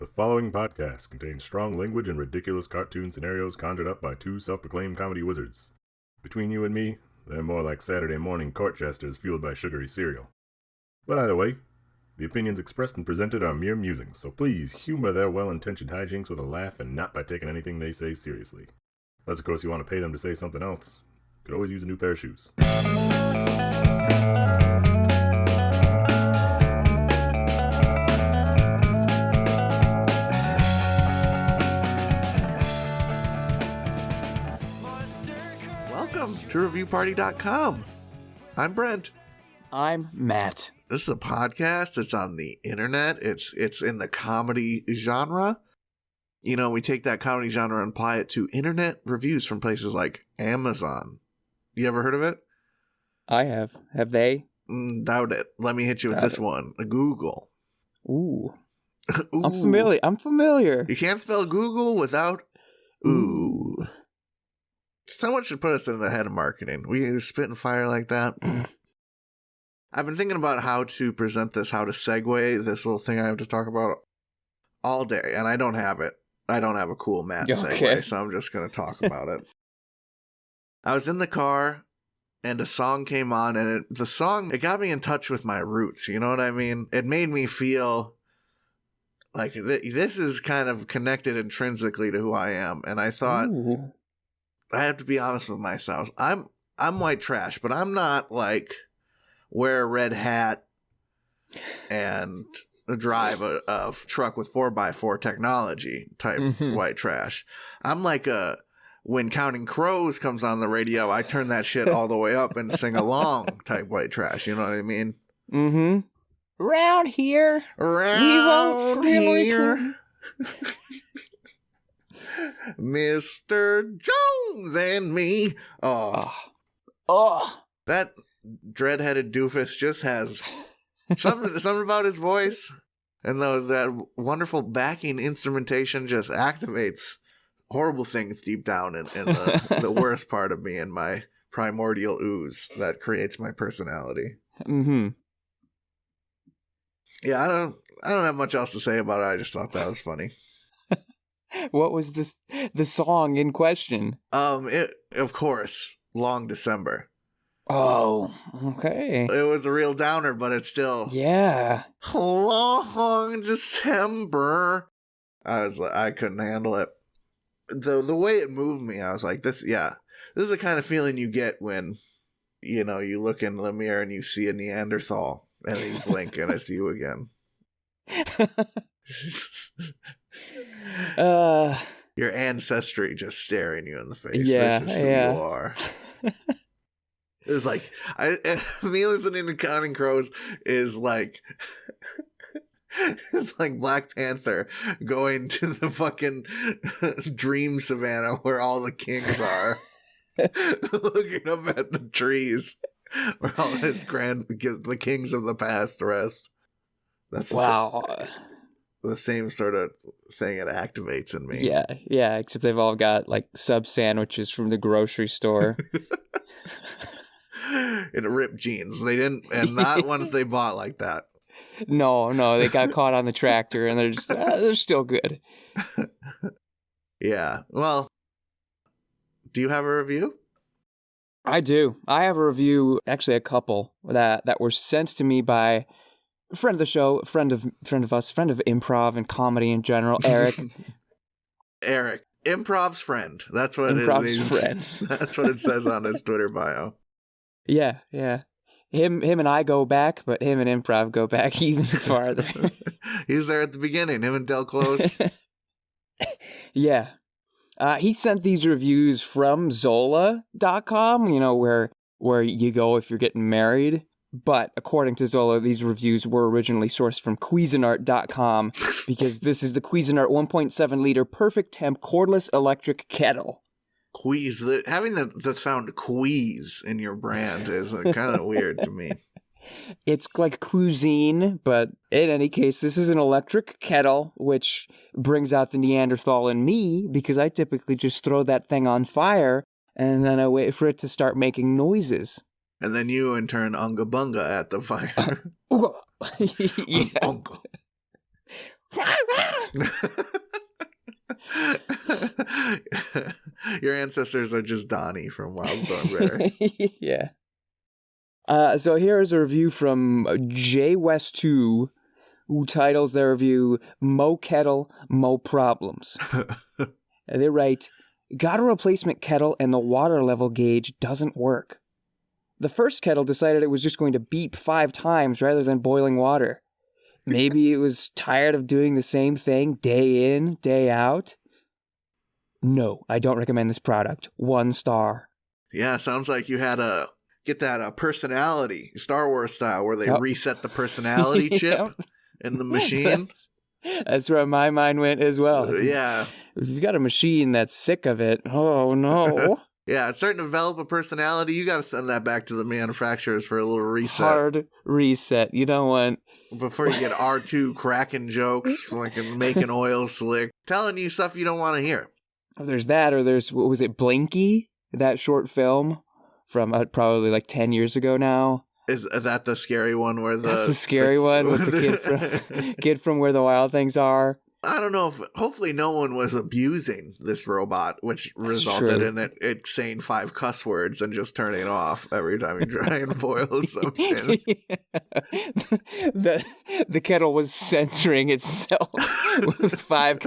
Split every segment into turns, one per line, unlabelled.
The following podcast contains strong language and ridiculous cartoon scenarios conjured up by two self-proclaimed comedy wizards. Between you and me, they're more like Saturday morning court jesters fueled by sugary cereal. But either way, the opinions expressed and presented are mere musings, so please humor their well-intentioned hijinks with a laugh and not by taking anything they say seriously. Unless, of course, you want to pay them to say something else. Could always use a new pair of shoes.
Welcome to ReviewParty.com. I'm Brent.
I'm Matt.
This is a podcast. It's on the internet. It's in the comedy genre. You know, we take that comedy genre and apply it to internet reviews from places like Amazon. You ever heard of it?
I have. Have they?
Doubt it. Let me hit you with this one. Google.
Ooh.
Ooh.
I'm familiar.
You can't spell Google without ooh. Someone should put us in the head of marketing. We spit and fire like that. I've been thinking about how to present this, how to segue this little thing I have to talk about all day, and I don't have it. I don't have a cool Matt segue, so I'm just going to talk about it. I was in the car, and a song came on, and the song got me in touch with my roots, you know what I mean? It made me feel like this is kind of connected intrinsically to who I am, and I thought...
Ooh.
I have to be honest with myself. I'm white trash, but I'm not like wear a red hat and drive a truck with 4x4 technology type white trash. I'm like when Counting Crows comes on the radio, I turn that shit all the way up and sing along type white trash. You know what I mean?
Mm-hmm. Around here.
Around here. Mr. Jones and me. Oh. That dread-headed doofus just has something about his voice, and that wonderful backing instrumentation just activates horrible things deep down in the worst part of me, in my primordial ooze that creates my personality.
Mm-hmm.
Yeah, I don't have much else to say about it. I just thought that was funny.
What was the song in question?
Of course, Long December.
Oh, okay.
It was a real downer, but it's still...
Yeah.
Long December. I couldn't handle it. The way it moved me, I was like, this is the kind of feeling you get when, you know, you look in the mirror and you see a Neanderthal, and then you blink and it's you again. Your ancestry just staring you in the face.
Yeah,
this is who you are. It's like me listening to Counting Crows is like it's like Black Panther going to the fucking dream savannah where all the kings are, looking up at the trees where all the kings of the past rest. That's the same sort of thing it activates in me.
Yeah, except they've all got like sub sandwiches from the grocery store.
In ripped jeans. They didn't, and not ones they bought like that.
No, they got caught on the tractor and they're just, they're still good.
Yeah, well, do you have a review?
I do. I have a review, actually a couple, that were sent to me by a friend of the show, a friend of us, friend of improv and comedy in general, Eric.
Eric, improv's friend. That's what
improv's friend.
That's what it says on his Twitter bio.
Yeah. Him and I go back, but him and improv go back even farther.
He's there at the beginning. Him and Del Close.
Yeah. He sent these reviews from Zola.com, you know, where you go if you're getting married. But according to Zola, these reviews were originally sourced from Cuisinart.com because this is the Cuisinart 1.7 liter perfect temp cordless electric kettle.
Having the sound queeze in your brand is kind of weird to me.
It's like cuisine, but in any case, this is an electric kettle, which brings out the Neanderthal in me because I typically just throw that thing on fire and then I wait for it to start making noises.
And then you, in turn, unga bunga at the fire.
Yeah.
Your ancestors are just Donnie from Wild Thorn Bears.
Yeah. So here's a review from J West 2, who titles their review "Mo Kettle, Mo Problems." They write, "Got a replacement kettle and the water level gauge doesn't work. The first kettle decided it was just going to beep 5 times rather than boiling water. Maybe it was tired of doing the same thing day in, day out. No, I don't recommend this product. 1 star."
Yeah, sounds like you had to get that personality, Star Wars style, where they reset the personality chip in the machine.
That's where my mind went as well.
Yeah.
If you've got a machine that's sick of it, oh no.
Yeah, it's starting to develop a personality. You got to send that back to the manufacturers for a little reset.
Hard reset. You don't want...
Before you get R2 cracking jokes, like making oil slick, telling you stuff you don't want to hear.
There's that, or there's, what was it, Blinky? That short film from probably like 10 years ago now.
Is that the scary one where
That's the scary one with the kid from Where the Wild Things Are?
I don't know if, hopefully no one was abusing this robot, which resulted in it saying 5 cuss words and just turning it off every time you try and boil something.
The kettle was censoring itself with 5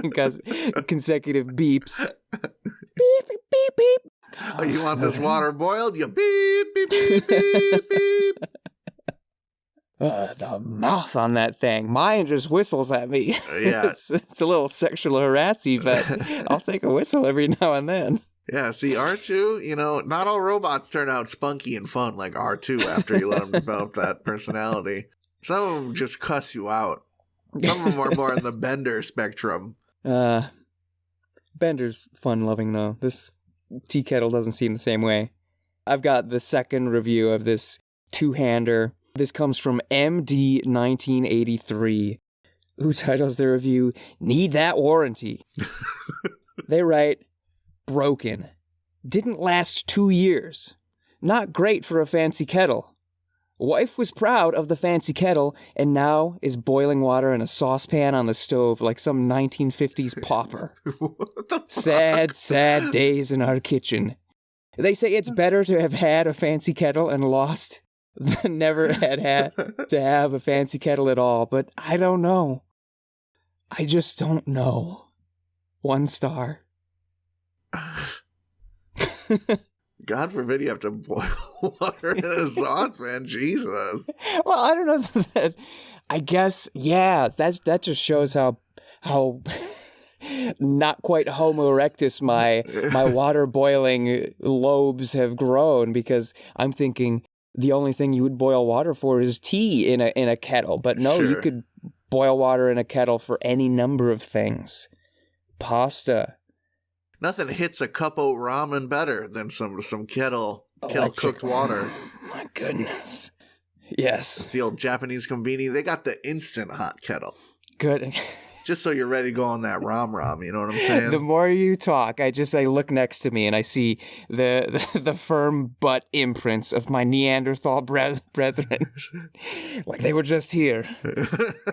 consecutive beeps. Beep, beep, beep, beep.
Oh, you want this water boiled? You beep, beep, beep, beep, beep.
The mouth on that thing. Mine just whistles at me.
Yeah.
It's a little sexual harassy, but I'll take a whistle every now and then.
Yeah, see, R2, not all robots turn out spunky and fun like R2 after you let them develop that personality. Some of them just cuss you out. Some of them are more in the Bender spectrum.
Bender's fun-loving, though. This tea kettle doesn't seem the same way. I've got the second review of this two-hander. This comes from MD1983, who titles their review, "Need That Warranty." They write, "Broken. Didn't last 2 years. Not great for a fancy kettle. Wife was proud of the fancy kettle and now is boiling water in a saucepan on the stove like some 1950s pauper.
What the fuck?
Sad, sad days in our kitchen. They say it's better to have had a fancy kettle and lost than never had to have a fancy kettle at all, but I don't know. I just don't know. 1 star."
God forbid you have to boil water in a saucepan. Jesus.
Well, I don't know that. I guess, yeah, that just shows how not quite Homo erectus my water boiling lobes have grown, because I'm thinking the only thing you would boil water for is tea in a kettle. But no,
Sure.
You could boil water in a kettle for any number of things. Pasta.
Nothing hits a cup of ramen better than some kettle cooked water.
My goodness. Yes.
The old Japanese convenience, they got the instant hot kettle.
Good.
Just so you're ready to go on that rom, you know what I'm saying?
The more you talk, I look next to me and I see the firm butt imprints of my Neanderthal brethren. Like they were just here.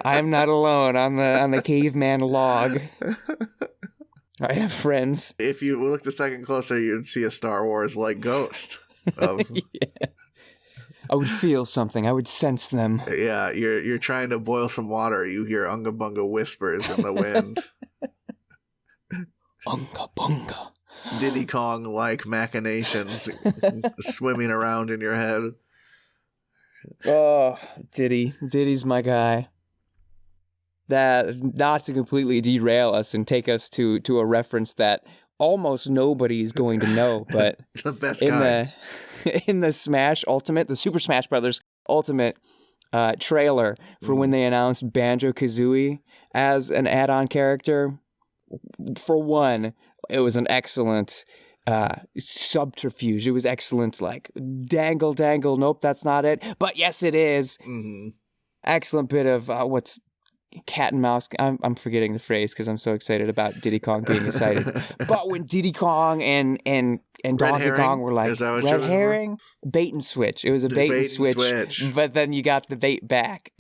I'm not alone on the caveman log. I have friends.
If you looked a second closer, you'd see a Star Wars-like ghost.
Yeah. I would feel something. I would sense them.
Yeah, you're trying to boil some water. You hear unga bunga whispers in the wind.
Unga bunga.
Diddy Kong-like machinations swimming around in your head.
Oh, Diddy's my guy. That, not to completely derail us and take us to a reference that almost nobody is going to know, but
the best guy.
In the Smash Ultimate, the Super Smash Brothers Ultimate trailer for when they announced Banjo-Kazooie as an add-on character, for one, it was an excellent subterfuge. It was excellent, like, dangle, nope, that's not it, but yes, it is.
Mm-hmm.
Excellent bit of what's cat and mouse. I'm forgetting the phrase because I'm so excited about Diddy Kong being excited. But when Diddy Kong and Donkey Kong were like, red herring, bait and switch. It was a bait and switch, but then you got the bait back.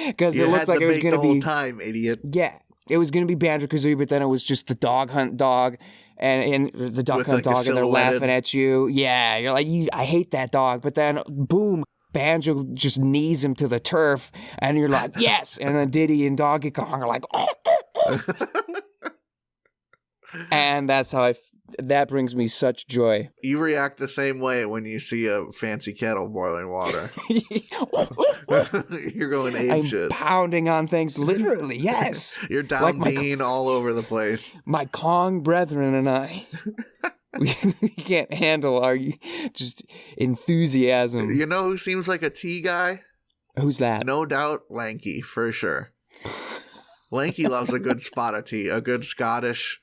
Because
You
it
had
looked like
the
it was
bait
going
the
to
whole
be.
time, idiot.
Yeah, it was going to be Banjo-Kazooie, but then it was just the dog hunt dog. And the duck
With,
hunt
like, the
dog, and they're
silhouetted-
laughing at you. Yeah, you're like, I hate that dog. But then, boom, Banjo just knees him to the turf, and you're like, yes. And then Diddy and Donkey Kong are like, oh. And that's how that brings me such joy.
You react the same way when you see a fancy kettle boiling water. You're going ape
I'm
shit.
pounding on things, literally, yes.
You're down
Like
being all over the place.
My Kong brethren and I, we can't handle our just enthusiasm.
You know who seems like a tea guy?
Who's that?
No doubt Lanky, for sure. Lanky loves a good spot of tea, a good Scottish,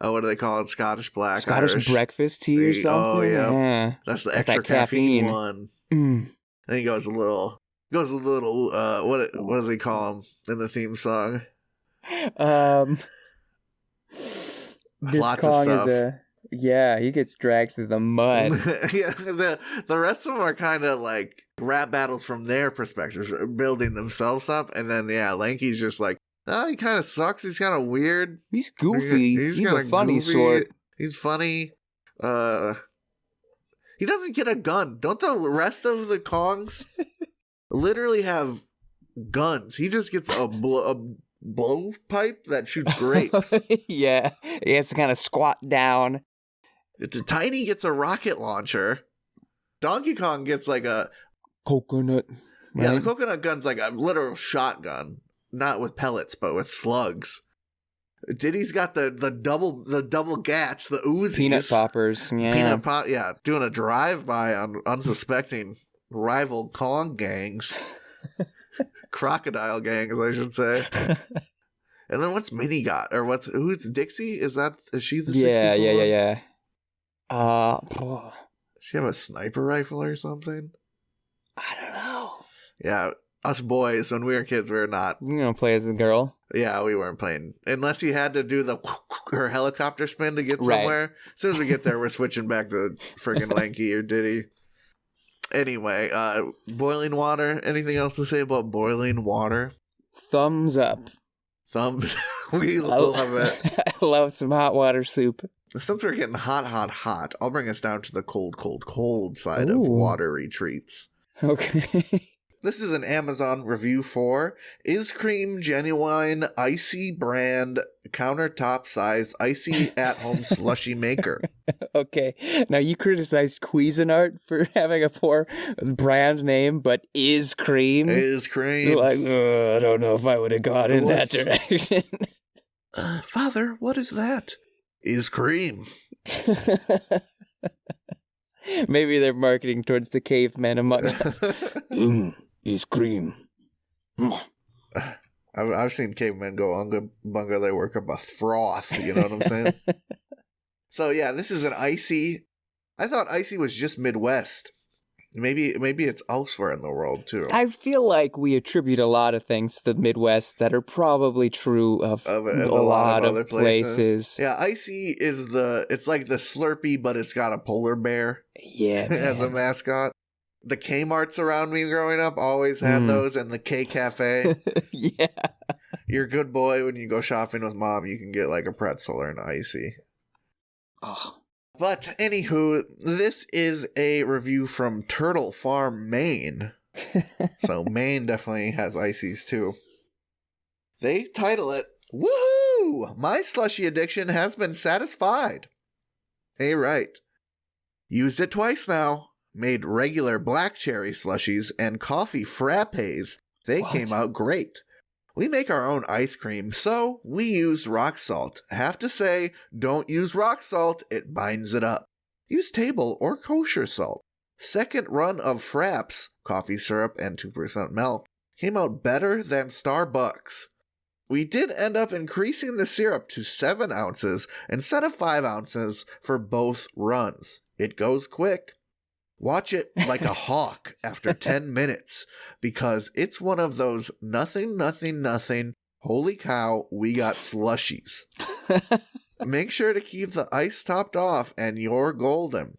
what do they call it? Scottish black,
Scottish
Irish.
breakfast tea or something?
Oh, yeah.
Yeah.
That's the
Got
extra
that
caffeine
caffeine.
one.
Mm.
And he goes a little, what does he call him in the theme song?
This
Lots of
Kong
stuff.
he gets dragged through the mud.
Yeah, the rest of them are kind of like rap battles from their perspectives, building themselves up. And then, yeah, Lanky's just like, oh, he kind of sucks. He's kind of weird.
He's goofy. He's a funny sort.
He's funny. He doesn't get a gun. Don't the rest of the Kongs literally have guns? He just gets a blowpipe that shoots grapes.
Yeah. He has to kind of squat down.
Tiny gets a rocket launcher. Donkey Kong gets like a
coconut. Right?
Yeah, the coconut gun's like a literal shotgun, not with pellets, but with slugs. Diddy's got the double gats, the Uzis.
Peanut poppers. Yeah.
Yeah, doing a drive-by on unsuspecting rival Kong gangs. Crocodile gangs, I should say. And then what's Minnie got? Or who's Dixie? Is she the 64?
Yeah.
Does she have a sniper rifle or something?
I don't know.
Yeah, us boys, when we were kids, we were not.
You know, play as a girl.
Yeah, we weren't playing. Unless you had to do her helicopter spin to get somewhere. Right. As soon as we get there, we're switching back to friggin' Lanky or Diddy. Anyway, boiling water. Anything else to say about boiling water?
Thumbs up.
We love it.
I love some hot water soup.
Since we're getting hot, I'll bring us down to the cold side of water retreats.
Okay.
This is an Amazon review for Is Cream Genuine Icy Brand Countertop Size Icy At-Home Slushy Maker.
Okay. Now, you criticized Cuisinart for having a poor brand name, but Is Cream?
Is Cream.
You're like, I don't know if I would have gone in that direction.
Father, what is that? Is Cream.
Maybe they're marketing towards the cavemen among us. Is Cream.
I've seen cavemen go unga bunga. They work up a froth. You know what I'm saying? So yeah, this is an icy. I thought icy was just Midwest. Maybe it's elsewhere in the world too.
I feel like we attribute a lot of things to the Midwest that are probably true of a lot of other places.
Yeah, icy is it's like the Slurpee, but it's got a polar bear.
Yeah,
as a mascot. The Kmarts around me growing up always had those, and the K Cafe.
Yeah.
You're a good boy when you go shopping with mom. You can get like a pretzel or an icy.
Oh.
But anywho, this is a review from Turtle Farm, Maine. So Maine definitely has ices too. They title it, "Woohoo! My slushy addiction has been satisfied." Hey, right. Used it twice now. Made regular black cherry slushies and coffee frappes. They came out great. We make our own ice cream, so we use rock salt. Have to say, don't use rock salt, it binds it up. Use table or kosher salt. Second run of fraps, coffee syrup and 2% milk, came out better than Starbucks. We did end up increasing the syrup to 7 ounces instead of 5 ounces for both runs. It goes quick. Watch it like a hawk after 10 minutes, because it's one of those nothing, holy cow, we got slushies. Make sure to keep the ice topped off and you're golden.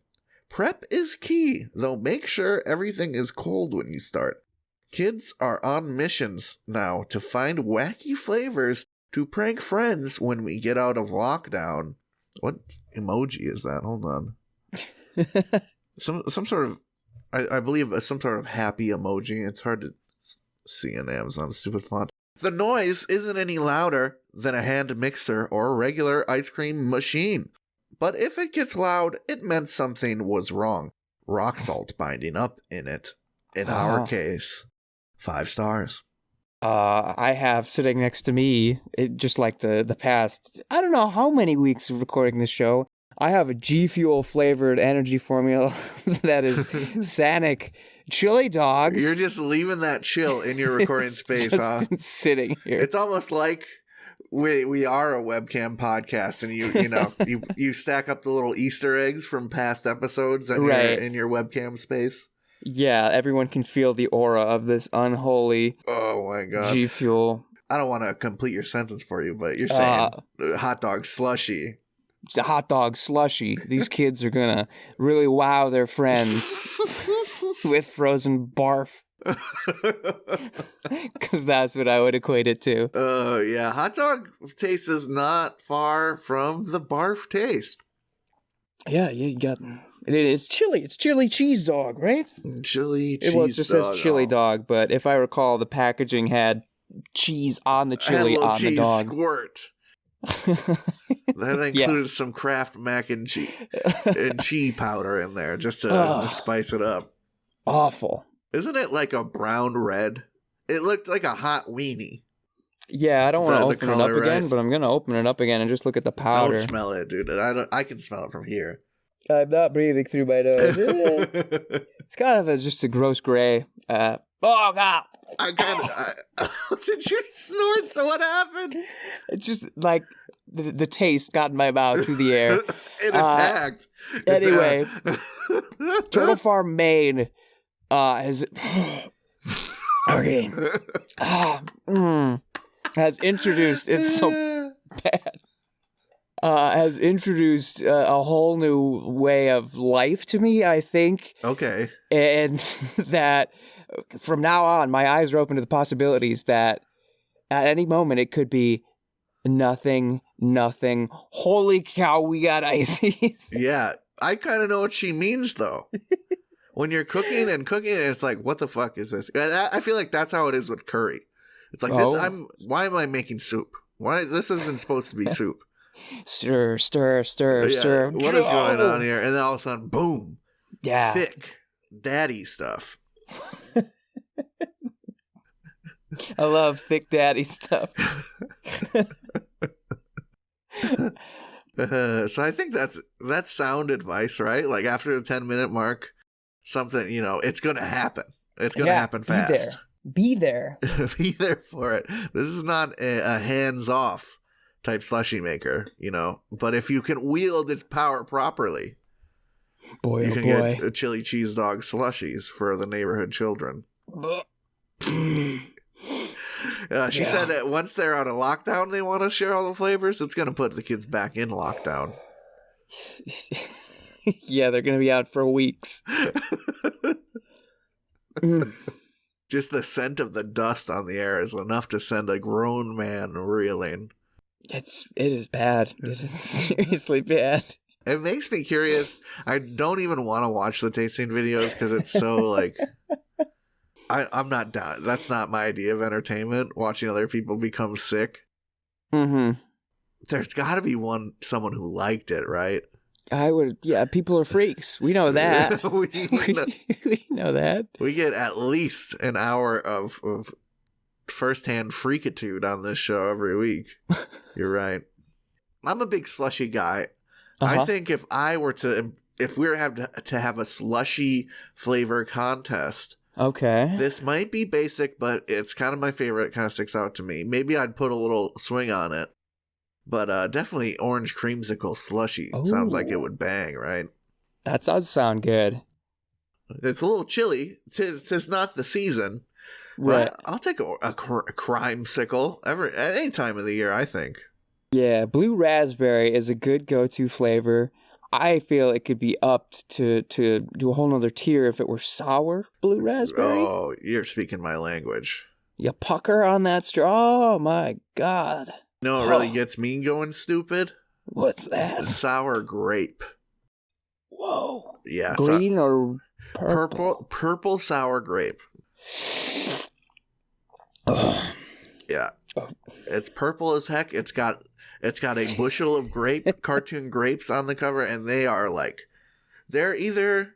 Prep is key, though make sure everything is cold when you start. Kids are on missions now to find wacky flavors to prank friends when we get out of lockdown. What emoji is that? Hold on. Some sort of, I believe, some sort of happy emoji. It's hard to see in Amazon, stupid font. The noise isn't any louder than a hand mixer or a regular ice cream machine. But if it gets loud, it meant something was wrong. Rock salt binding up in it. In our case. 5 stars.
I have sitting next to me, just like the past, I don't know how many weeks of recording this show, I have a G Fuel flavored energy formula that is Sanic chili dogs.
You're just leaving that chill in your recording space,
just
huh?
been sitting here.
It's almost like we are a webcam podcast, and you stack up the little Easter eggs from past episodes in your webcam space.
Yeah, everyone can feel the aura of this unholy G Fuel.
I don't want to complete your sentence for you, but you're saying hot dog slushy.
It's a hot dog slushy. These kids are gonna really wow their friends with frozen barf. Because that's what I would equate it to.
Oh, yeah. Hot dog taste is not far from the barf taste.
Yeah, you got... It's chili. It's chili cheese dog, right?
Chili cheese dog.
Well, it just says chili dog, but if I recall, the packaging had cheese on the chili on the dog.
Squirt. That included some Kraft mac and cheese powder in there just to spice it up.
Awful.
Isn't it like a brown red? It looked like a hot weenie.
Yeah, I don't want to open it up again, but I'm going to open it up again and just look at the powder.
Don't smell it, dude. I can smell it from here.
I'm not breathing through my nose. It's kind of just a gross gray. Oh, God.
Did you snort? So what happened?
It's just like the taste got in my mouth through the air.
It attacked.
Anyway, Turtle Farm, Maine has introduced. It's so bad. Has introduced a whole new way of life to me, I think.
Okay.
And that from now on, my eyes are open to the possibilities that at any moment it could be nothing. Holy cow, we got ices.
Yeah, I kind of know what she means, though. When you're cooking, it's like, what the fuck is this? I feel like that's how it is with curry. It's like, why am I making soup? Why this isn't supposed to be soup? Stir.
What
is going on here? And then all of a sudden, boom.
Yeah.
Thick daddy stuff.
I love thick daddy stuff.
So I think that's sound advice, right? Like after the 10-minute mark, something, it's going to happen. It's going to happen fast.
Be there.
Be there for it. This is not a hands-off type slushy maker, but if you can wield its power properly, you can get chili cheese dog slushies for the neighborhood children. She said that once they're out of lockdown, they want to share all the flavors. It's going to put the kids back in lockdown.
Yeah, they're going to be out for weeks.
Just the scent of the dust on the air is enough to send a grown man reeling.
It is bad. It is seriously bad.
It makes me curious. I don't even want to watch the tasting videos because it's so like... I'm not down. That's not my idea of entertainment, watching other people become sick. Mm-hmm. There's got to be someone who liked it, right?
People are freaks. We know that. we know that.
We get at least an hour of firsthand freakitude on this show every week. You're right. I'm a big slushy guy. I think if we were to have a slushy flavor contest,
okay,
this might be basic, but it's kind of my favorite. It kind of sticks out to me. Maybe I'd put a little swing on it, but definitely orange creamsicle slushy.
Ooh.
Sounds like it would bang, right?
That does sound good.
It's a little chilly. It's not the season.
Right.
I'll take a crimesicle any time of the year, I think.
Yeah, blue raspberry is a good go-to flavor. I feel it could be upped to do a whole nother tier if it were sour blue raspberry.
Oh, you're speaking my language.
You pucker on that straw. Oh my God.
No, it really gets me going stupid.
What's that?
Sour grape.
Whoa.
Yeah.
Green or purple?
Purple sour grape. Yeah. It's purple as heck. It's got a bushel of cartoon grapes on the cover, and they're either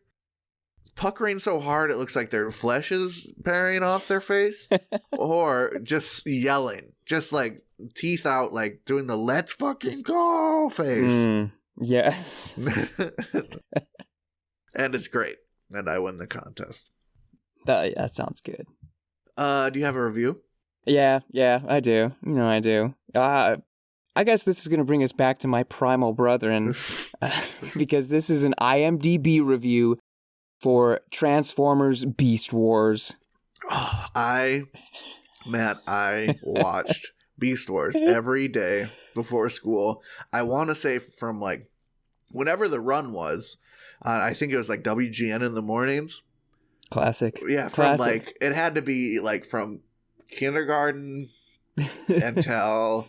puckering so hard it looks like their flesh is tearing off their face, or just yelling, just like teeth out, like doing the "let's fucking go" face.
Yes.
And it's great, and I win the contest.
That sounds good.
Do you have a review?
Yeah, I do. I do. I guess this is going to bring us back to my primal brethren, because this is an IMDb review for Transformers Beast Wars.
Oh, I watched Beast Wars every day before school. I want to say from like whenever the run was, I think it was like WGN in the mornings.
Classic.
Yeah, from like it had to be like from kindergarten until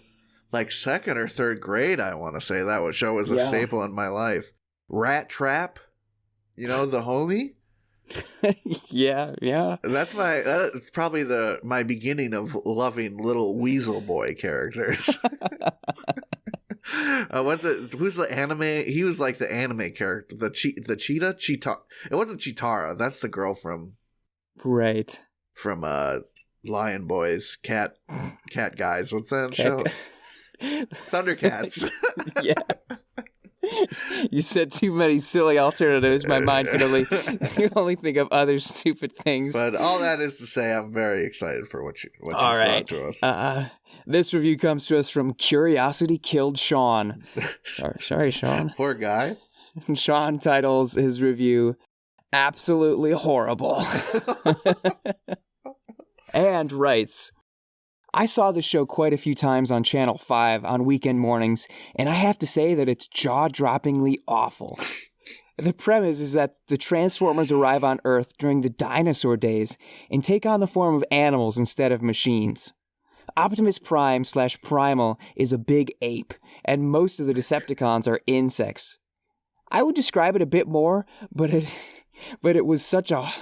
like second or third grade. I want to say that show was a staple in my life. Rat Trap, the homie.
Yeah.
That's probably my beginning of loving little Weasel Boy characters. What's it? Who's the anime? He was like the anime character, the cheetah. It wasn't Cheetara. That's the girl from Lion Boys, cat guys. What's that show? Thundercats.
Yeah. You said too many silly alternatives. My mind could only think of other stupid things.
But all that is to say, I'm very excited for what you brought to us.
This review comes to us from Curiosity Killed Sean. Sorry, Sean.
Poor guy.
Sean titles his review, "Absolutely Horrible." And writes, "I saw the show quite a few times on Channel 5 on weekend mornings, and I have to say that it's jaw-droppingly awful. The premise is that the Transformers arrive on Earth during the dinosaur days and take on the form of animals instead of machines. Optimus Prime / Primal is a big ape, and most of the Decepticons are insects. I would describe it a bit more, but it was such a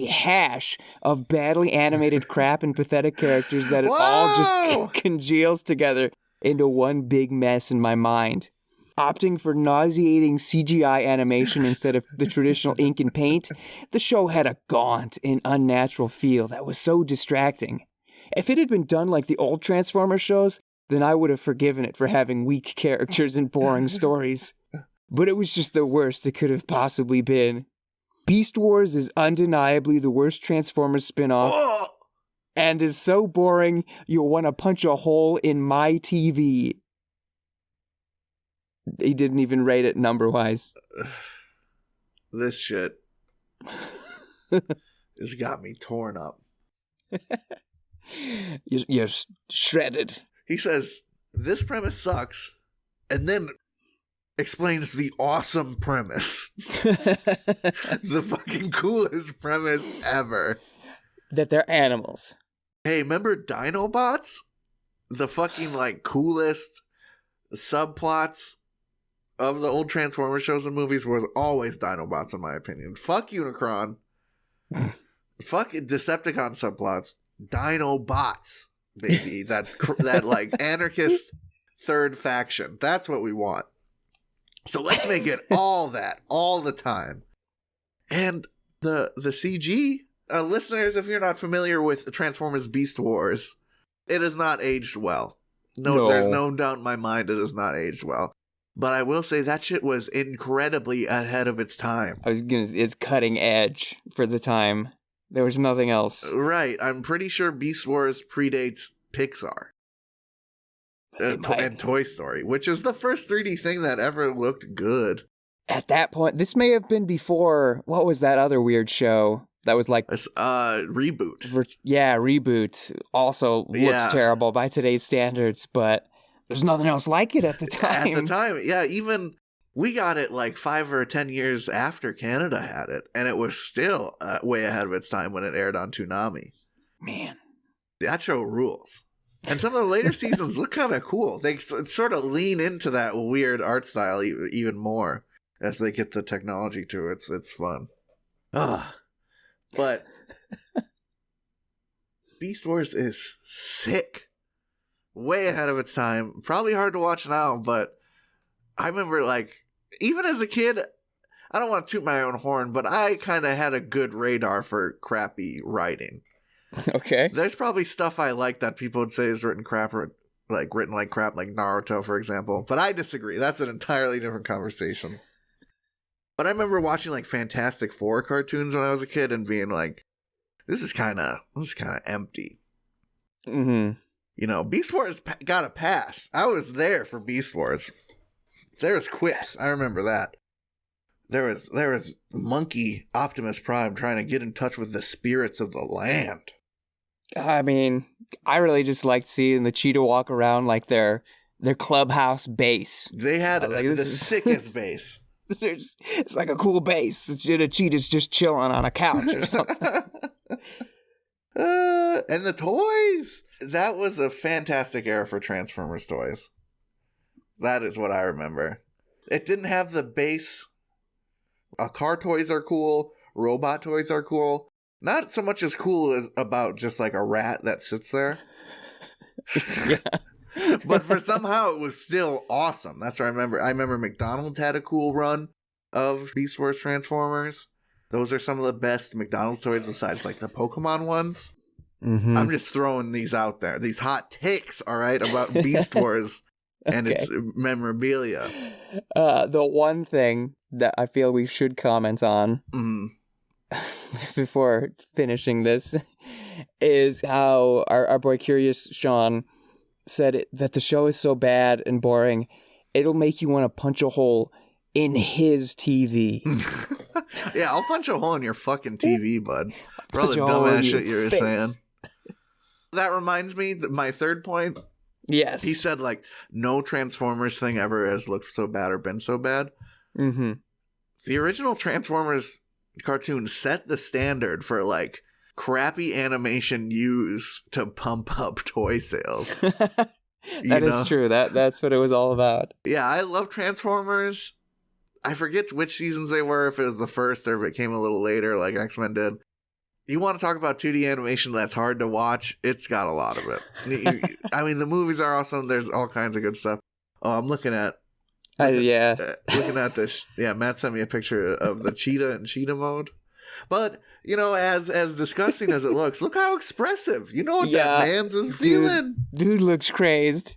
hash of badly animated crap and pathetic characters that it all just congeals together into one big mess in my mind. Opting for nauseating CGI animation instead of the traditional ink and paint, the show had a gaunt and unnatural feel that was so distracting. If it had been done like the old Transformers shows, then I would have forgiven it for having weak characters and boring stories. But it was just the worst it could have possibly been. Beast Wars is undeniably the worst Transformers spin-off, and is so boring you'll want to punch a hole in my TV." He didn't even rate it number-wise.
This shit has got me torn up.
You're shredded.
He says, "This premise sucks," and then explains the awesome premise. The fucking coolest premise ever.
That they're animals.
Hey, remember Dinobots? The fucking fucking subplots of the old Transformers shows and movies was always Dinobots, in my opinion. Fuck Unicron. Fuck Decepticon subplots. Dinobots, baby. that anarchist third faction. That's what we want. So let's make it all that, all the time. And the CG, listeners, if you're not familiar with Transformers Beast Wars, it has not aged well. No, there's no doubt in my mind it has not aged well. But I will say that shit was incredibly ahead of its time.
It's cutting edge for the time. There was nothing else.
Right. I'm pretty sure Beast Wars predates Pixar. And Toy Story, which is the first 3D thing that ever looked good.
At that point, this may have been before, what was that other weird show that was like...
Reboot.
Reboot. Also looks terrible by today's standards, but there's nothing else like it at the time.
At the time, yeah, even We got it like 5 or 10 years after Canada had it, and it was still way ahead of its time when it aired on Toonami.
Man.
That show rules. And some of the later seasons look kind of cool. They sort of lean into that weird art style even more as they get the technology to it. It's fun. But Beast Wars is sick. Way ahead of its time. Probably hard to watch now, but I remember, like, even as a kid, I don't want to toot my own horn, but I kind of had a good radar for crappy writing.
Okay.
There's probably stuff I like that people would say is written like crap, like Naruto, for example. But I disagree. That's an entirely different conversation. But I remember watching like Fantastic Four cartoons when I was a kid and being like, this is kind of empty.
Mm-hmm.
You know, Beast Wars got a pass. I was there for Beast Wars. There was quips. I remember that. There was Monkey Optimus Prime trying to get in touch with the spirits of the land.
I mean, I really just liked seeing the cheetah walk around like their clubhouse base.
They had the sickest base.
It's like a cool base. The cheetah's just chilling on a couch or something.
And the toys. That was a fantastic era for Transformers toys. That is what I remember. It didn't have the base. Car toys are cool. Robot toys are cool. Not so much as cool as about just like a rat that sits there. But for somehow it was still awesome. That's what I remember. I remember McDonald's had a cool run of Beast Wars Transformers. Those are some of the best McDonald's toys besides like the Pokemon ones.
Mm-hmm.
I'm just throwing these out there. These hot takes, all right, about Beast Wars and its memorabilia.
The one thing that I feel we should comment on before finishing this is how our boy Curious Sean said that the show is so bad and boring, it'll make you want to punch a hole in his TV.
Yeah, I'll punch a hole in your fucking TV, bud. For all the dumbass shit you were saying. That reminds me, my third point.
Yes.
He said, like, no Transformers thing ever has looked so bad or been so bad.
Mm-hmm.
The original Transformers cartoon set the standard for, like, crappy animation used to pump up toy sales.
That is true. That's what it was all about.
Yeah, I love Transformers. I forget which seasons they were, if it was the first or if it came a little later, like X-Men did. You want to talk about 2D animation that's hard to watch? It's got a lot of it. I mean, the movies are awesome. There's all kinds of good stuff. Oh, I'm looking at... looking at this. Yeah, Matt sent me a picture of the cheetah in cheetah mode. But, you know, as disgusting as it looks, look how expressive. You know what that man's is feeling.
Dude looks crazed.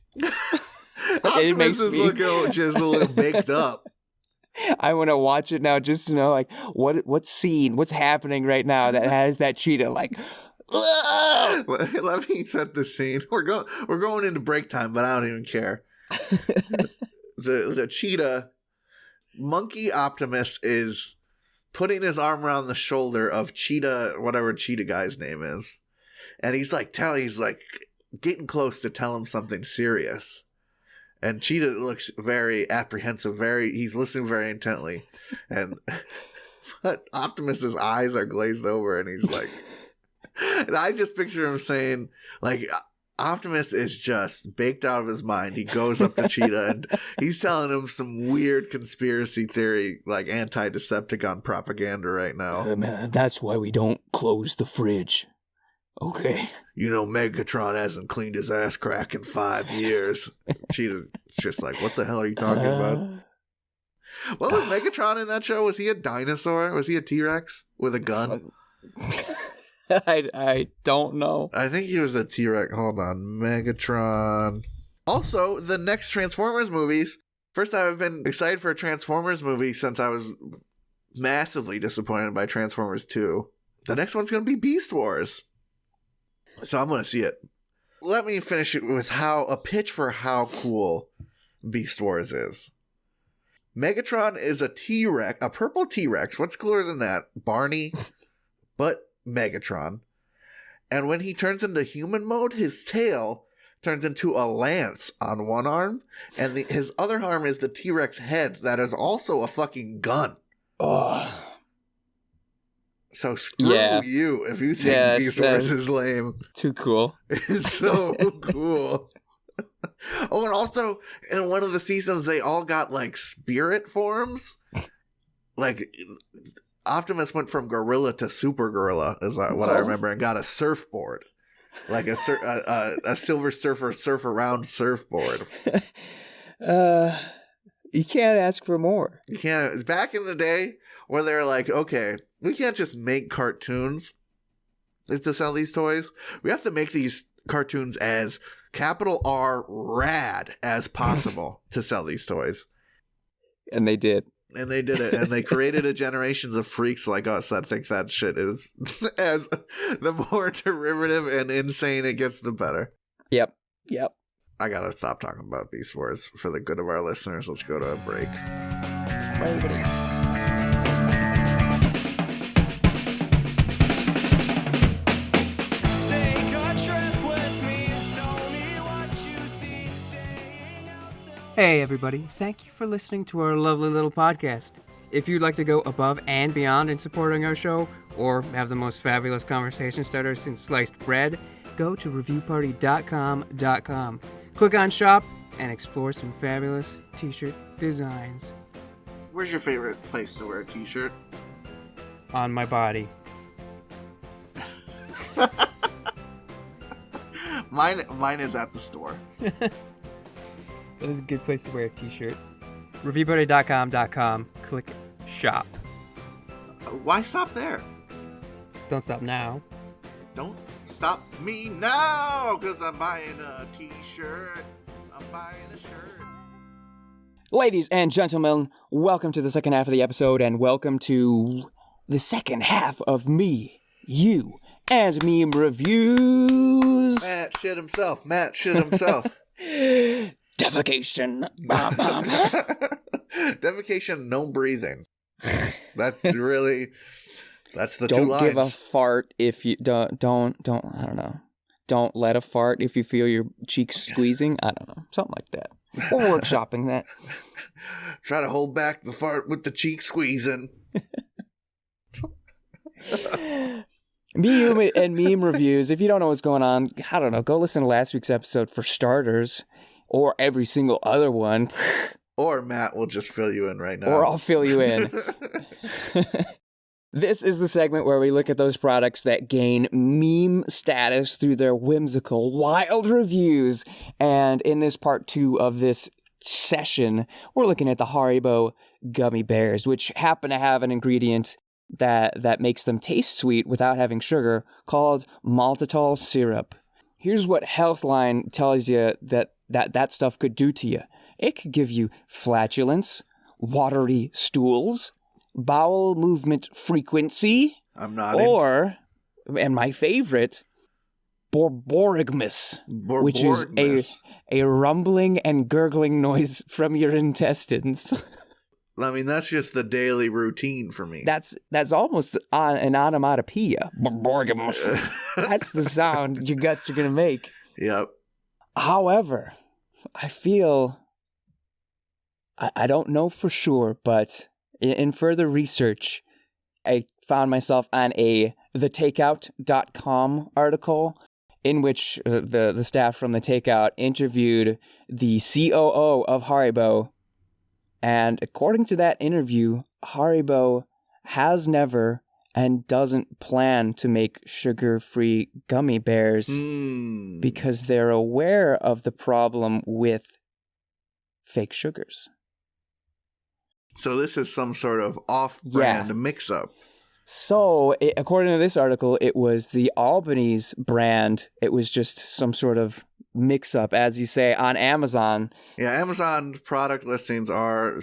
Optimus is looking just a little baked up.
I want to watch it now just to know, like, what's happening right now that has that cheetah, like,
let me set the scene. We're going into break time, but I don't even care. The cheetah, Monkey Optimus is putting his arm around the shoulder of Cheetah, whatever Cheetah guy's name is. And he's getting close to tell him something serious. And Cheetah looks very apprehensive, he's listening very intently. But Optimus's eyes are glazed over and he's like, and I just picture him saying, like, Optimus is just baked out of his mind. He goes up to Cheetah and he's telling him some weird conspiracy theory, like anti-Decepticon propaganda right now.
That's why we don't close the fridge. Okay.
You know, Megatron hasn't cleaned his ass crack in 5 years. Cheetah's just like, what the hell are you talking about? What was Megatron in that show? Was he a dinosaur? Was he a T-Rex with a gun?
I don't know.
I think he was a T-Rex. Hold on. Megatron. Also, the next Transformers movies. First time I've been excited for a Transformers movie since I was massively disappointed by Transformers 2. The next one's going to be Beast Wars. So I'm going to see it. Let me finish it with a pitch for how cool Beast Wars is. Megatron is a T-Rex, a purple T-Rex. What's cooler than that? Barney, but Megatron. And when he turns into human mode, his tail turns into a lance on one arm, and his other arm is the T-Rex head that is also a fucking gun.
Oh.
So screw you if you think Beastwars is lame.
Too cool.
It's so cool. Oh, and also in one of the seasons, they all got like spirit forms. Like Optimus went from gorilla to super gorilla, is what I remember, and got a surfboard, like a Silver Surfer surf around surfboard.
You can't ask for more.
You can't. Back in the day, where they're like, okay, we can't just make cartoons to sell these toys. We have to make these cartoons as capital R rad as possible to sell these toys.
And they did.
And they did it. And they created a generations of freaks like us that think that shit is, as the more derivative and insane it gets, the better.
Yep.
I gotta stop talking about Beast Wars for the good of our listeners. Let's go to a break.
Bye, everybody.
Hey everybody, thank you for listening to our lovely little podcast. If you'd like to go above and beyond in supporting our show, or have the most fabulous conversation starter since sliced bread, go to reviewparty.com. Click on shop and explore some fabulous t-shirt designs.
Where's your favorite place to wear a t-shirt?
On my body.
Mine is at the store.
That is a good place to wear a t-shirt. Reviewparty.com. Click shop.
Why stop there?
Don't stop now.
Don't stop me now, because I'm buying a t-shirt. I'm buying a shirt.
Ladies and gentlemen, welcome to the second half of the episode, and welcome to the second half of me, you, and meme reviews.
Matt shit himself.
Defecation.
Defecation, no breathing. That's the two
Don't
lines.
give a fart if you don't, I don't know. Don't let a fart if you feel your cheeks squeezing. I don't know. Something like that. We're workshopping that.
Try to hold back the fart with the cheek squeezing.
Meme and meme reviews. If you don't know what's going on, I don't know. Go listen to last week's episode for starters, or every single other one.
Or Matt will just fill you in right now.
Or I'll fill you in. This is the segment where we look at those products that gain meme status through their whimsical, wild reviews. And in this part 2 of this session, we're looking at the Haribo Gummi Bears, which happen to have an ingredient that makes them taste sweet without having sugar, called maltitol syrup. Here's what Healthline tells you that stuff could do to you. It could give you flatulence, watery stools, bowel movement frequency,
I'm nodding.
or, and my favorite, borborygmus, which is a rumbling and gurgling noise from your intestines.
I mean, that's just the daily routine for me.
That's almost an onomatopoeia. Borborygmus. That's the sound your guts are going to make.
Yep.
However, I feel, I don't know for sure, but in further research, I found myself on a thetakeout.com article in which the staff from The Takeout interviewed the COO of Haribo. And according to that interview, Haribo has never and doesn't plan to make sugar-free gummy bears because they're aware of the problem with fake sugars.
So this is some sort of off-brand mix-up.
So, according to this article, it was the Albany's brand. It was just some sort of mix-up, as you say, on Amazon.
Yeah, Amazon product listings are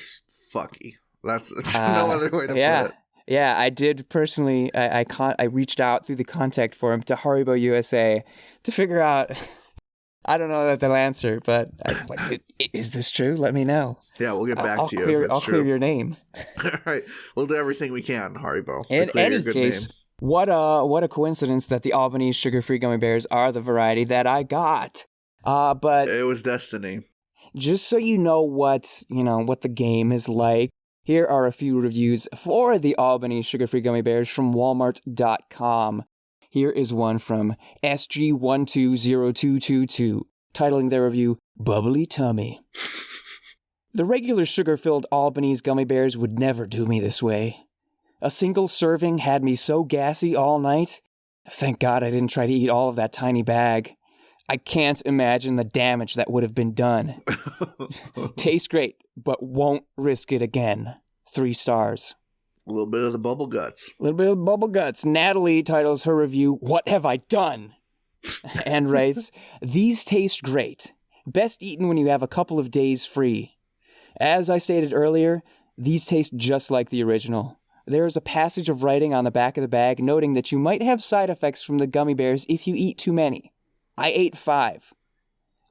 fucky. That's no other way to put it.
Yeah, I did personally. I reached out through the contact form to Haribo USA to figure out. I don't know that they'll answer, but is this true? Let me know.
Yeah, we'll get back to you if it's true.
I'll clear your name.
All right, we'll do everything we can, Haribo.
In any case, what a coincidence that the Albany sugar-free gummy bears are the variety that I got. But
It was destiny.
just so you know what the game is like, here are a few reviews for the Albany sugar-free gummy bears from Walmart.com. Here is one from SG120222, titling their review, Bubbly Tummy. The regular sugar-filled Albany's gummy bears would never do me this way. A single serving had me so gassy all night. Thank God I didn't try to eat all of that tiny bag. I can't imagine the damage that would have been done. Tastes great, but won't risk it again. 3 stars.
A little bit of the bubble guts.
A little bit of bubble guts. Natalie titles her review, What Have I Done? And writes, These taste great. Best eaten when you have a couple of days free. As I stated earlier, these taste just like the original. There is a passage of writing on the back of the bag noting that you might have side effects from the gummy bears if you eat too many. I ate 5.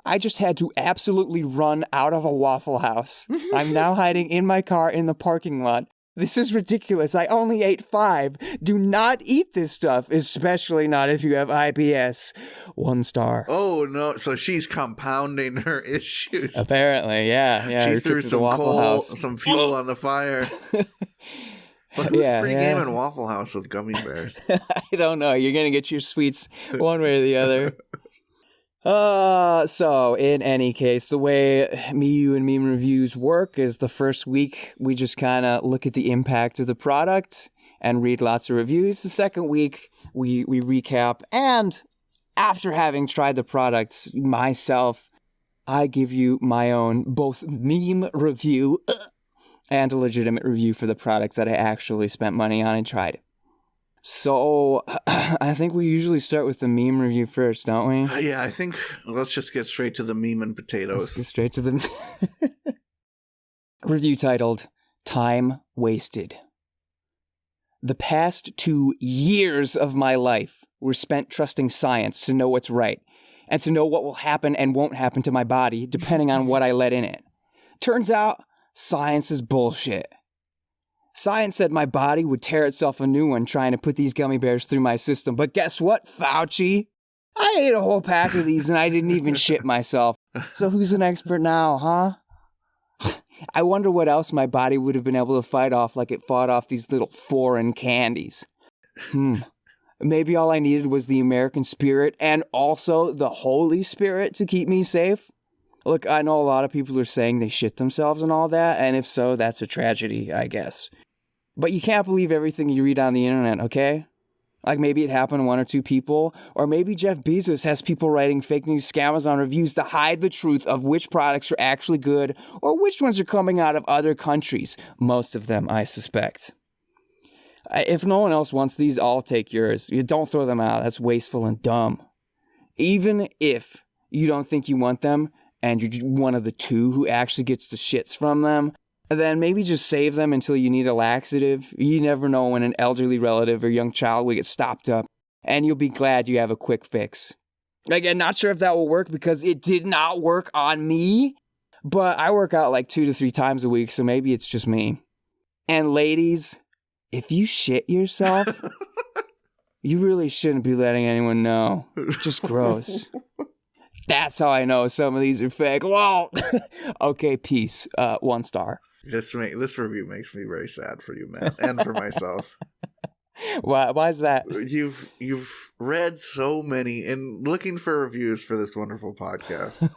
I just had to absolutely run out of a Waffle House. I'm now hiding in my car in the parking lot. This is ridiculous. I only ate 5. Do not eat this stuff, especially not if you have IBS. 1 star.
Oh, no. So she's compounding her issues.
Apparently, yeah.
She
her
threw
trip to the
some
Waffle
coal,
House.
some fuel on the fire. But who's pre-gaming Waffle House with gummy bears?
I don't know. You're going to get your sweets one way or the other. So in any case, the way Me, You, and Meme reviews work is the first week we just kind of look at the impact of the product and read lots of reviews. The second week we recap, and after having tried the product myself, I give you my own both meme review and a legitimate review for the product that I actually spent money on and tried. So, I think we usually start with the meme review first, don't we?
Yeah, I think let's just get straight to the meme and potatoes.
Let's get straight to the review titled, Time Wasted. The past 2 years of my life were spent trusting science to know what's right, and to know what will happen and won't happen to my body, depending on what I let in it. Turns out, science is bullshit. Science said my body would tear itself a new one trying to put these gummy bears through my system. But guess what, Fauci? I ate a whole pack of these and I didn't even shit myself. So who's an expert now, huh? I wonder what else my body would have been able to fight off like it fought off these little foreign candies. Maybe all I needed was the American spirit and also the Holy Spirit to keep me safe. Look, I know a lot of people are saying they shit themselves and all that, and if so, that's a tragedy, I guess. But you can't believe everything you read on the internet, okay? Like maybe it happened to 1 or 2 people, or maybe Jeff Bezos has people writing fake news scammers on reviews to hide the truth of which products are actually good, or which ones are coming out of other countries. Most of them, I suspect. If no one else wants these, I'll take yours. You don't throw them out. That's wasteful and dumb. Even if you don't think you want them, and you're one of the 2 who actually gets the shits from them, then maybe just save them until you need a laxative. You never know when an elderly relative or young child will get stopped up, and you'll be glad you have a quick fix. Again, not sure if that will work because it did not work on me, but I work out like 2 to 3 times a week, so maybe it's just me. And ladies, if you shit yourself, you really shouldn't be letting anyone know. Just gross. That's how I know some of these are fake. Whoa. Okay, peace. 1 star.
This review makes me very sad for you, Matt, and for myself.
Why is that?
You've read so many and looking for reviews for this wonderful podcast.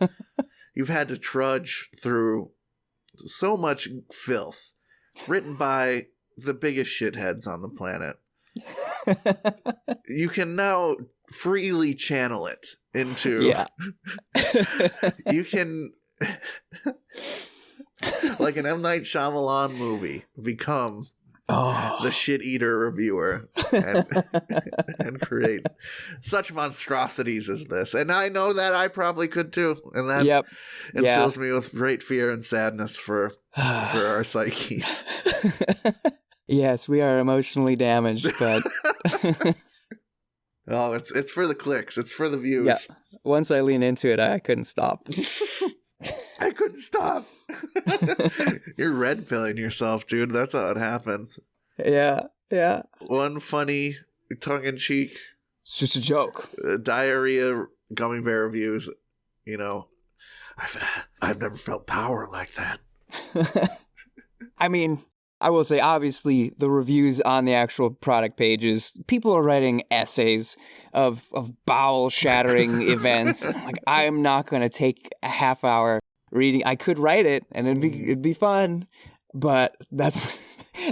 You've had to trudge through so much filth written by the biggest shitheads on the planet. You can now freely channel it into you can like an M. Night Shyamalan movie become the shit eater reviewer and create such monstrosities as this. And I know that I probably could too, and that instills me with great fear and sadness for our psyches.
Yes, we are emotionally damaged, but
oh, it's for the clicks. It's for the views.
Yeah. Once I lean into it, I couldn't stop.
I couldn't stop. You're red pilling yourself, dude. That's how it happens.
Yeah.
One funny, tongue-in-cheek.
It's just a joke.
Diarrhea gummy bear reviews. You know, I've never felt power like that.
I mean, I will say, obviously, the reviews on the actual product pages, people are writing essays of bowel-shattering events. Like, I'm not going to take a half hour reading. I could write it, and it'd be fun, but that's...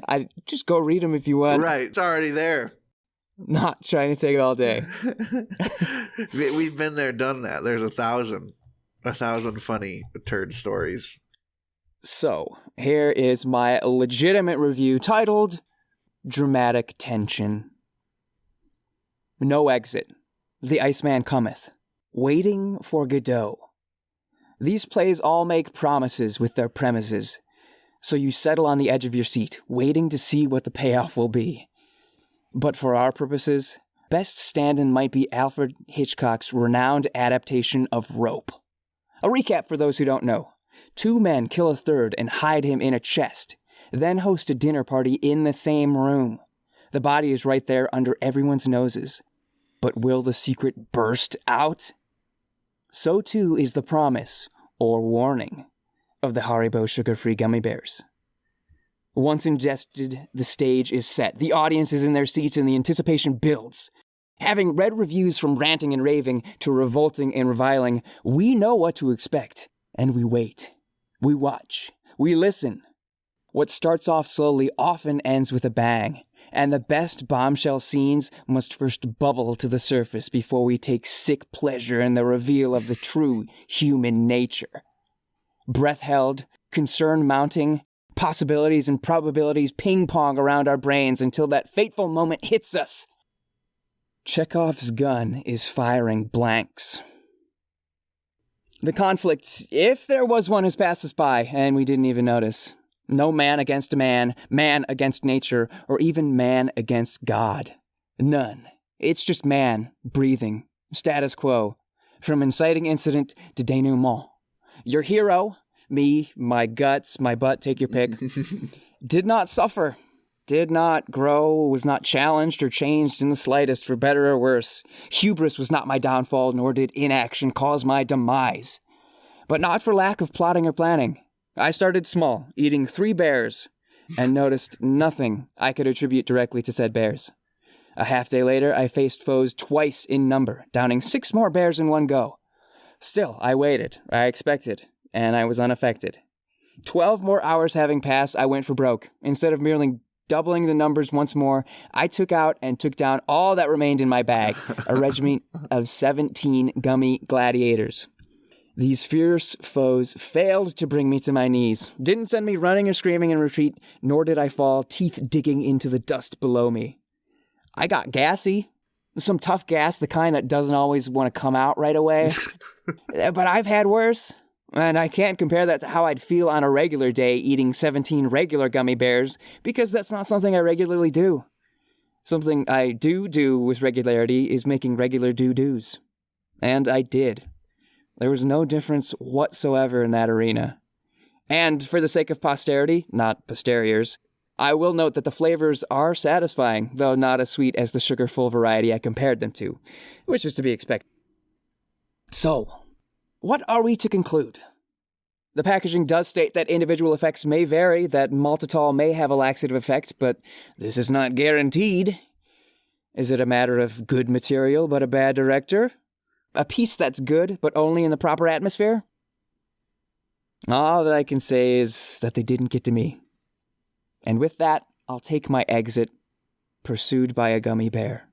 I just go read them if you want.
Right, it's already there.
Not trying to take it all day.
We've been there, done that. There's 1,000 funny turd stories.
So, here is my legitimate review titled Dramatic Tension. No exit. The Iceman cometh. Waiting for Godot. These plays all make promises with their premises, so you settle on the edge of your seat, waiting to see what the payoff will be. But for our purposes, best stand-in might be Alfred Hitchcock's renowned adaptation of Rope. A recap for those who don't know. 2 men kill a third and hide him in a chest, then host a dinner party in the same room. The body is right there under everyone's noses. But will the secret burst out? So too is the promise, or warning, of the Haribo sugar-free gummy bears. Once ingested, the stage is set. The audience is in their seats and the anticipation builds. Having read reviews from ranting and raving to revolting and reviling, we know what to expect, and we wait. We watch. We listen. What starts off slowly often ends with a bang, and the best bombshell scenes must first bubble to the surface before we take sick pleasure in the reveal of the true human nature. Breath held, concern mounting, possibilities and probabilities ping-pong around our brains until that fateful moment hits us. Chekhov's gun is firing blanks. The conflict, if there was one, has passed us by, and we didn't even notice. No man against a man against nature, or even man against God. None. It's just man, breathing, status quo, from inciting incident to denouement. Your hero, me, my guts, my butt, take your pick, did not suffer, did not grow, was not challenged or changed in the slightest, for better or worse. Hubris was not my downfall, nor did inaction cause my demise. But not for lack of plotting or planning. I started small, eating 3 bears, and noticed nothing I could attribute directly to said bears. A half day later, I faced foes twice in number, downing 6 more bears in one go. Still, I waited, I expected, and I was unaffected. 12 more hours having passed, I went for broke. Instead of merely doubling the numbers once more, I took out and took down all that remained in my bag, a regiment of 17 gummy gladiators. These fierce foes failed to bring me to my knees, didn't send me running or screaming in retreat, nor did I fall, teeth digging into the dust below me. I got gassy. Some tough gas, the kind that doesn't always want to come out right away. But I've had worse. And I can't compare that to how I'd feel on a regular day eating 17 regular gummy bears, because that's not something I regularly do. Something I do with regularity is making regular do-dos. And I did. There was no difference whatsoever in that arena. And for the sake of posterity, not posteriors, I will note that the flavors are satisfying, though not as sweet as the sugar-full variety I compared them to, which is to be expected. So, what are we to conclude? The packaging does state that individual effects may vary, that maltitol may have a laxative effect, but this is not guaranteed. Is it a matter of good material but a bad director? A piece that's good, but only in the proper atmosphere? All that I can say is that they didn't get to me. And with that, I'll take my exit, pursued by a gummy bear.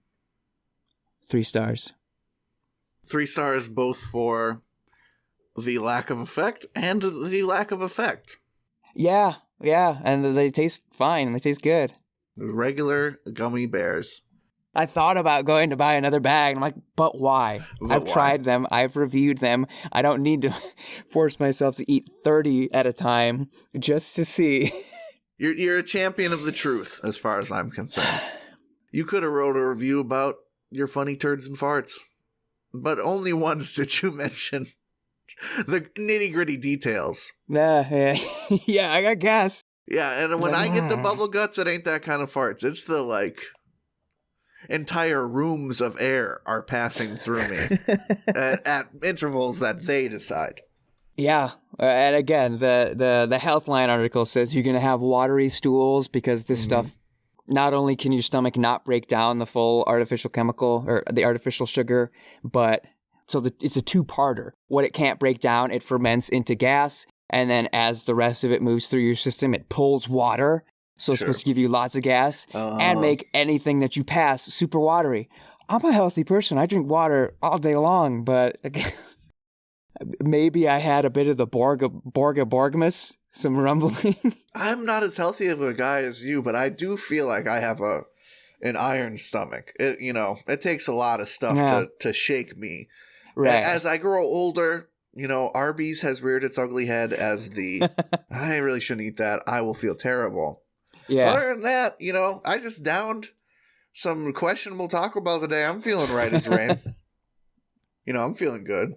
3 stars.
3 stars both for the lack of effect and the lack of effect.
Yeah, and they taste fine. They taste good.
Regular gummy bears.
I thought about going to buy another bag, and I'm like, but why? I've tried them. I've reviewed them. I don't need to force myself to eat 30 at a time just to see.
You're a champion of the truth, as far as I'm concerned. You could have wrote a review about your funny turds and farts, but only once did you mention the nitty-gritty details.
Yeah, I guess.
Yeah, and when I get the bubble guts, it ain't that kind of farts. It's the, like, entire rooms of air are passing through me at intervals that they decide.
Yeah, and again, the Healthline article says you're going to have watery stools because this stuff, not only can your stomach not break down the full artificial chemical or the artificial sugar, but it's a two-parter. What it can't break down, it ferments into gas, and then as the rest of it moves through your system, it pulls water. So it's supposed to give you lots of gas and make anything that you pass super watery. I'm a healthy person. I drink water all day long, but maybe I had a bit of the Borgmus, some rumbling.
I'm not as healthy of a guy as you, but I do feel like I have an iron stomach. It takes a lot of stuff to shake me.
Right.
As I grow older, Arby's has reared its ugly head as I really shouldn't eat that. I will feel terrible.
Yeah.
Other than that, I just downed some questionable Taco Bell today. I'm feeling right as rain. I'm feeling good.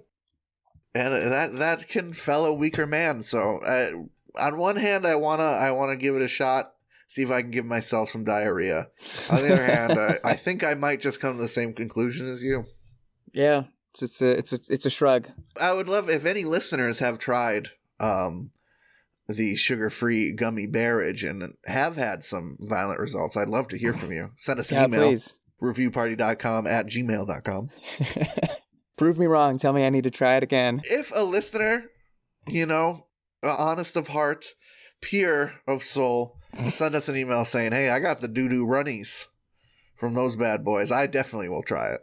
And that can fell a weaker man. So on one hand, I wanna give it a shot, see if I can give myself some diarrhea. On the other hand, I think I might just come to the same conclusion as you.
Yeah, it's a shrug.
I would love if any listeners have tried the sugar-free Gummi Bearage and have had some violent results. I'd love to hear from you. Send us an email.
Please.
reviewparty.com@gmail.com.
Prove me wrong. Tell me I need to try it again.
If a listener, honest of heart, pure of soul, send us an email saying, hey, I got the doo-doo runnies from those bad boys. I definitely will try it.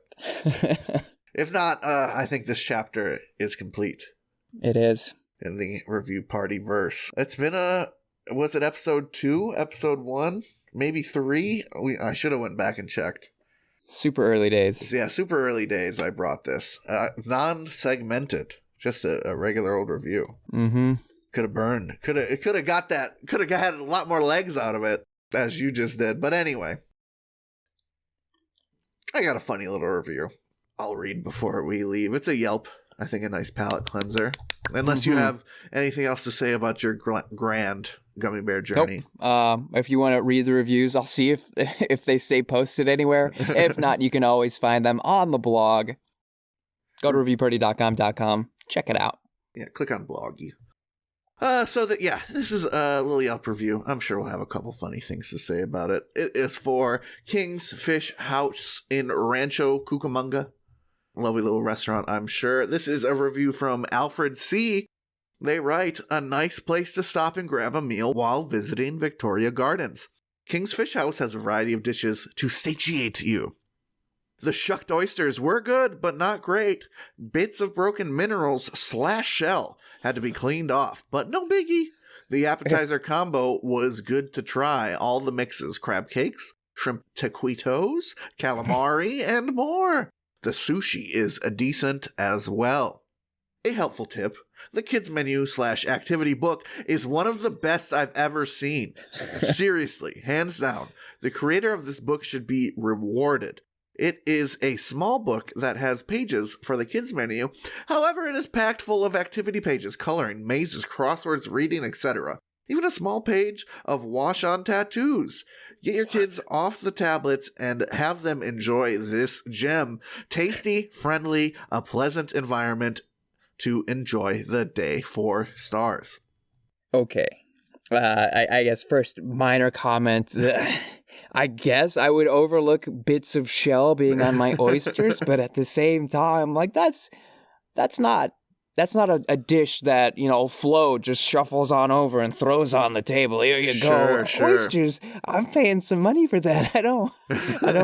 If not, I think this chapter is complete.
It is.
In the review party verse. It's been was it episode 2, episode 1, maybe 3? I should have went back and checked.
Super early days.
Yeah, super early days I brought this. Non-segmented. Just a regular old review.
Mm-hmm.
Could have burned. Could have got that. Could have had a lot more legs out of it, as you just did. But anyway. I got a funny little review I'll read before we leave. It's a Yelp. I think a nice palate cleanser. Unless you have anything else to say about your grand gummy bear journey.
Nope. If you want to read the reviews, I'll see if they stay posted anywhere. If not, you can always find them on the blog. Go to reviewparty.com. Check it out.
Yeah, click on bloggy. This is a little Yelp review. I'm sure we'll have a couple funny things to say about it. It is for King's Fish House in Rancho Cucamonga. Lovely little restaurant, I'm sure. This is a review from Alfred C. They write, a nice place to stop and grab a meal while visiting Victoria Gardens. King's Fish House has a variety of dishes to satiate you. The shucked oysters were good, but not great. Bits of broken minerals / shell had to be cleaned off, but no biggie. The appetizer combo was good to try. All the mixes, crab cakes, shrimp taquitos, calamari, and more. The sushi is decent as well. A helpful tip, the kids menu / activity book is one of the best I've ever seen. Seriously, hands down, the creator of this book should be rewarded. It is a small book that has pages for the kids menu. However, it is packed full of activity pages, coloring, mazes, crosswords, reading, etc. Even a small page of wash-on tattoos. Get your kids off the tablets and have them enjoy this gem. Tasty, friendly, a pleasant environment to enjoy the day. 4 stars.
Okay. I guess first minor comment. I guess I would overlook bits of shell being on my oysters, but at the same time, like that's not a dish that, Flo just shuffles on over and throws on the table. Here you go.
Sure.
Oysters. I'm paying some money for that. I don't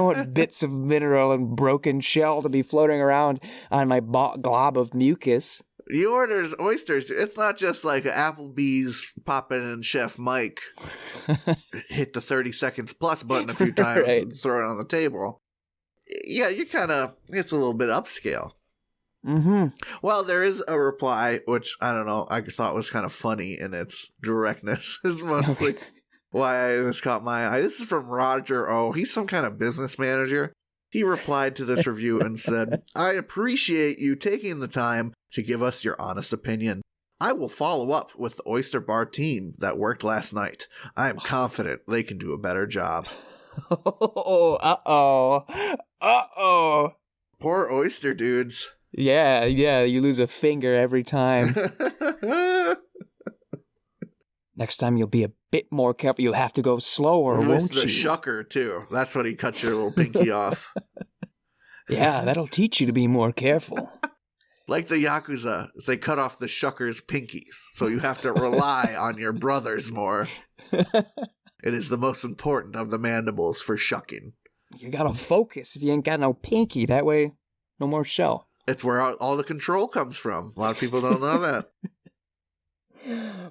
want bits of mineral and broken shell to be floating around on my glob of mucus.
He orders oysters. It's not just like Applebee's popping in Chef Mike hit the 30 seconds plus button a few times
Right.
and throw it on the table. Yeah, it's a little bit upscale.
Mm-hmm.
Well, there is a reply, which I don't know, I thought was kind of funny in its directness, is mostly why this caught my eye. This is from Roger O. He's some kind of business manager. He replied to this review and said, I appreciate you taking the time to give us your honest opinion. I will follow up with the Oyster Bar team that worked last night. I am confident they can do a better job.
Oh, uh-oh. Uh-oh.
Poor oyster dudes.
Yeah, you lose a finger every time. Next time you'll be a bit more careful. You'll have to go slower,
With
won't
the
you?
shucker, too. That's when he cuts your little pinky off.
Yeah, that'll teach you to be more careful.
Like the Yakuza, they cut off the shucker's pinkies, so you have to rely on your brothers more. It is the most important of the mandibles for shucking.
You gotta focus if you ain't got no pinky. That way, no more shell.
It's where all the control comes from. A lot of people don't know that.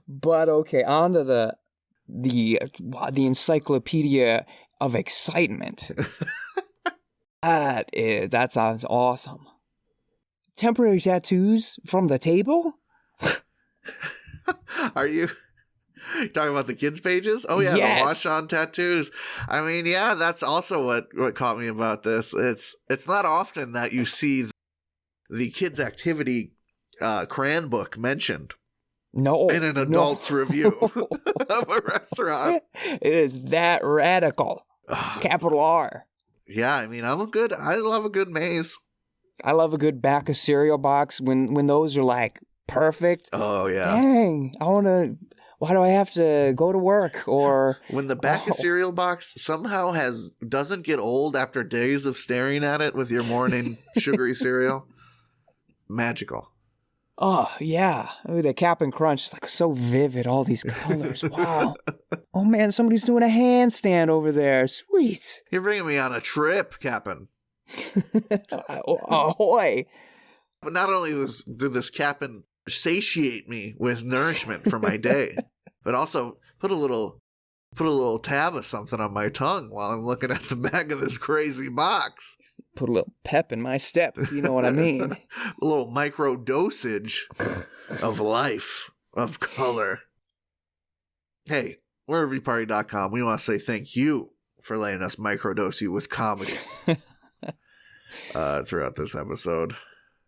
But okay, on to the encyclopedia of excitement. That sounds awesome. Temporary tattoos from the table?
Are you talking about the kids' pages? Oh, yeah,
Yes.
The watch on tattoos. I mean, yeah, that's also what caught me about this. It's not often that you see the kids' activity crayon book mentioned.
No.
In an adult's review of a restaurant.
It is that radical. Capital R.
Yeah, I mean, I love a good maze.
I love a good back of cereal box when those are like perfect.
Oh, yeah.
Dang, why do I have to go to work? Or
when the back of cereal box somehow doesn't get old after days of staring at it with your morning sugary cereal. Magical.
oh yeah, the Cap'n Crunch is like so vivid, all these colors. Wow. Oh man, somebody's doing a handstand over there. Sweet.
You're bringing me on a trip, Cap'n.
Ahoy.
But not only did this Cap'n satiate me with nourishment for my day, but also put a little tab of something on my tongue while I'm looking at the back of this crazy box.
Put a little pep in my step, if you know what I mean.
A little micro dosage of life, of color. Hey, we're reviewparty.com. We want to say thank you for letting us microdose you with comedy throughout this episode.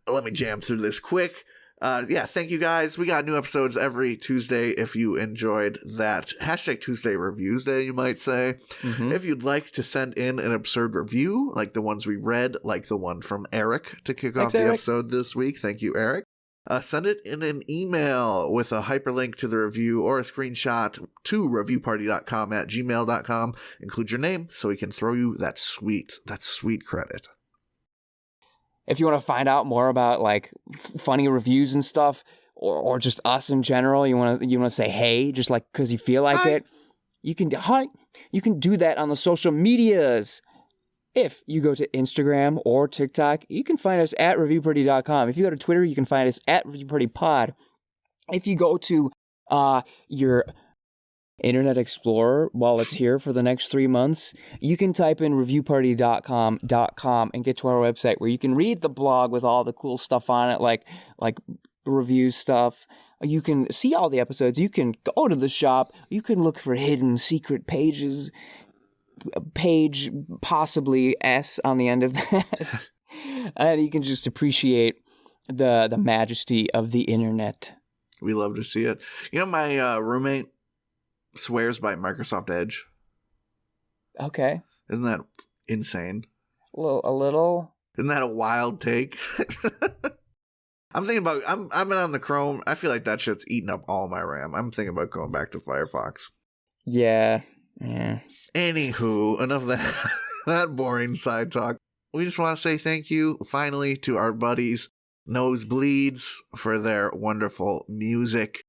Let me jam through this quick. Thank you guys. We got new episodes every Tuesday if you enjoyed that. Hashtag Tuesday Reviews Day, you might say.
Mm-hmm.
If you'd like to send in an absurd review, like the ones we read, like the one from Eric to kick off the episode this week. Thank you, Eric. Send it in an email with a hyperlink to the review or a screenshot to reviewparty.com@gmail.com. Include your name so we can throw you that sweet credit.
If you want to find out more about like funny reviews and stuff, or just us in general, you want to say hey, just like because you feel like it, you can do that on the social medias. If you go to Instagram or TikTok, you can find us at reviewparty.com. If you go to Twitter, you can find us at reviewpartypod. If you go to your Internet Explorer while it's here for the next 3 months, you can type in reviewparty.com and get to our website where you can read the blog with all the cool stuff on it, like review stuff. You can see all the episodes. You can go to the shop. You can look for hidden secret pages. Page possibly S on the end of that. And you can just appreciate the majesty of the internet.
We love to see it. You know, my roommate swears by Microsoft Edge.
Okay.
Isn't that insane?
A little.
Isn't that a wild take? I'm thinking about, I'm on the Chrome. I feel like that shit's eating up all my RAM. I'm thinking about going back to Firefox.
Yeah.
Anywho, enough of that boring side talk. We just want to say thank you, finally, to our buddies Nosebleeds for their wonderful music,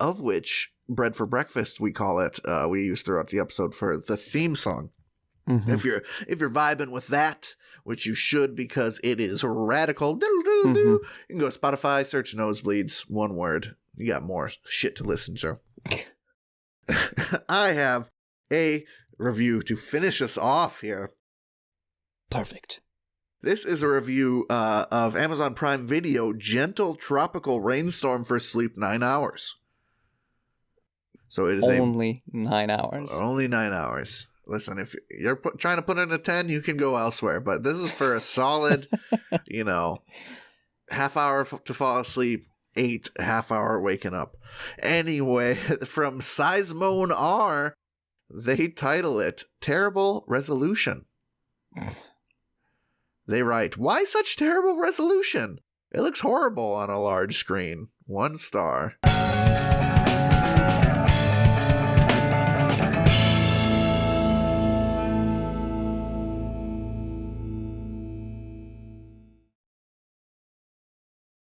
of which Bread for Breakfast, we call it. We use throughout the episode for the theme song. Mm-hmm. If you're vibing with that, which you should because it is radical, mm-hmm. You can go to Spotify, search Nosebleeds, one word. You got more shit to listen to. I have a review to finish us off here.
Perfect.
This is a review of Amazon Prime Video, Gentle Tropical Rainstorm for Sleep 9 Hours. So it is
only 9 hours.
Only 9 hours. Listen, if you're trying to put in a 10, you can go elsewhere. But this is for a solid, half hour to fall asleep, 8 half hour waking up. Anyway, from Seismone R, They title it Terrible Resolution. They write, why such terrible resolution? It looks horrible on a large screen. 1 star.